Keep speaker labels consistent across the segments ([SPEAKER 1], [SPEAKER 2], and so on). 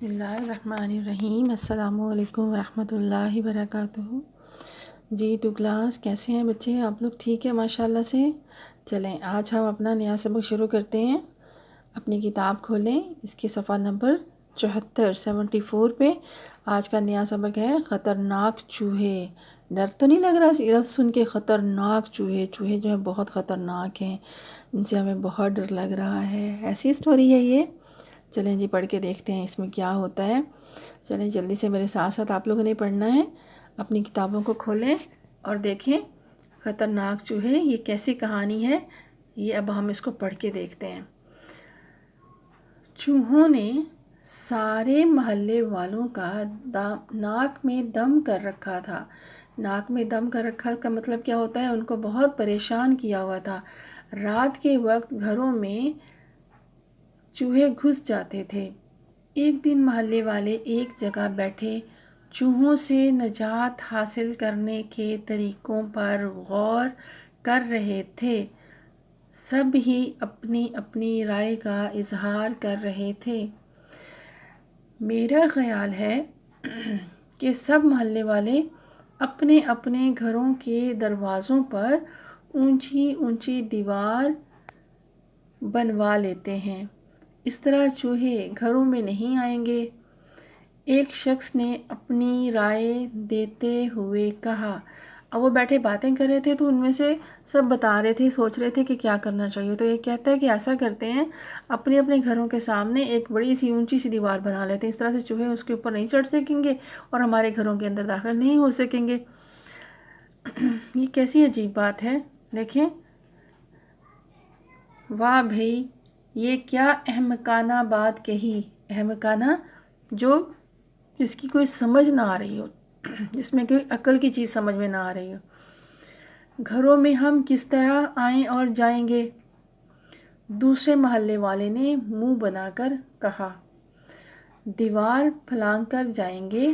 [SPEAKER 1] بسم اللہ الرحمن الرحیم۔ السلام علیکم ورحمۃ اللہ وبرکاتہ۔ جی ٹو کلاس، کیسے ہیں بچے؟ آپ لوگ ٹھیک ہے ماشاء اللہ سے؟ چلیں آج ہم اپنا نیا سبق شروع کرتے ہیں۔ اپنی کتاب کھولیں، اس کی صفحہ نمبر 74 پہ آج کا نیا سبق ہے خطرناک چوہے۔ ڈر تو نہیں لگ رہا لفظ سن کے؟ خطرناک چوہے جو ہیں بہت خطرناک ہیں، ان سے ہمیں بہت ڈر لگ رہا ہے، ایسی سٹوری ہے یہ۔ چلیں جی پڑھ کے دیکھتے ہیں اس میں کیا ہوتا ہے۔ چلیں جلدی سے میرے ساتھ ساتھ آپ لوگوں نے پڑھنا ہے۔ اپنی کتابوں کو کھولیں اور دیکھیں خطرناک چوہے یہ کیسی کہانی ہے، یہ اب ہم اس کو پڑھ کے دیکھتے ہیں۔ چوہوں نے سارے محلے والوں کا ناک میں دم کر رکھا تھا۔ ناک میں دم کر رکھا کا مطلب کیا ہوتا ہے؟ ان کو بہت پریشان کیا ہوا تھا۔ رات کے وقت گھروں میں چوہے گھس جاتے تھے۔ ایک دن محلے والے ایک جگہ بیٹھے چوہوں سے نجات حاصل کرنے کے طریقوں پر غور کر رہے تھے۔ سب ہی اپنی اپنی رائے کا اظہار کر رہے تھے۔ میرا خیال ہے کہ سب محلے والے اپنے اپنے گھروں کے دروازوں پر اونچی اونچی دیوار بنوا لیتے ہیں، اس طرح چوہے گھروں میں نہیں آئیں گے۔ ایک شخص نے اپنی رائے دیتے ہوئے کہا۔ اب وہ بیٹھے باتیں کر رہے تھے تو ان میں سے سب بتا رہے تھے، سوچ رہے تھے کہ کیا کرنا چاہیے۔ تو ایک کہتا ہے کہ ایسا کرتے ہیں، اپنے اپنے گھروں کے سامنے ایک بڑی سی اونچی سی دیوار بنا لیتے ہیں، اس طرح سے چوہے اس کے اوپر نہیں چڑھ سکیں گے اور ہمارے گھروں کے اندر داخل نہیں ہو سکیں گے۔ یہ کیسی عجیب بات ہے، دیکھیں۔ واہ بھئی، یہ کیا احمقانہ بات کہی۔ احمقانہ جو جس کی کوئی سمجھ نہ آ رہی ہو، جس میں کوئی عقل کی چیز سمجھ میں نہ آ رہی ہو۔ گھروں میں ہم کس طرح آئیں اور جائیں گے؟ دوسرے محلے والے نے منہ بنا کر کہا۔ دیوار پھلانگ کر جائیں گے،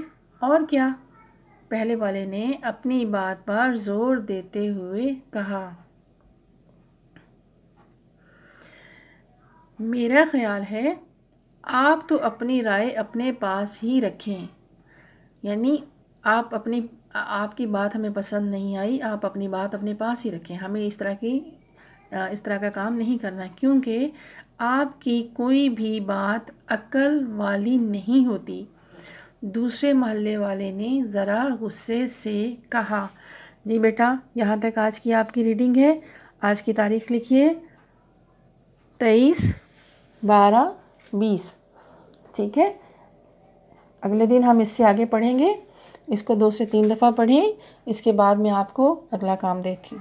[SPEAKER 1] اور کیا؟ پہلے والے نے اپنی بات پر زور دیتے ہوئے کہا۔ میرا خیال ہے آپ تو اپنی رائے اپنے پاس ہی رکھیں، یعنی آپ کی بات ہمیں پسند نہیں آئی، آپ اپنی بات اپنے پاس ہی رکھیں، ہمیں اس طرح کا کام نہیں کرنا، کیونکہ آپ کی کوئی بھی بات عقل والی نہیں ہوتی۔ دوسرے محلے والے نے ذرا غصے سے کہا۔ جی بیٹا، یہاں تک آج کی آپ کی ریڈنگ ہے۔ آج کی تاریخ لکھیے 23/12/20، ٹھیک ہے؟ اگلے دن ہم اس سے آگے پڑھیں گے، اس کو 2 سے 3 دفعہ پڑھیں، اس کے بعد میں آپ کو اگلا کام دیتی ہوں۔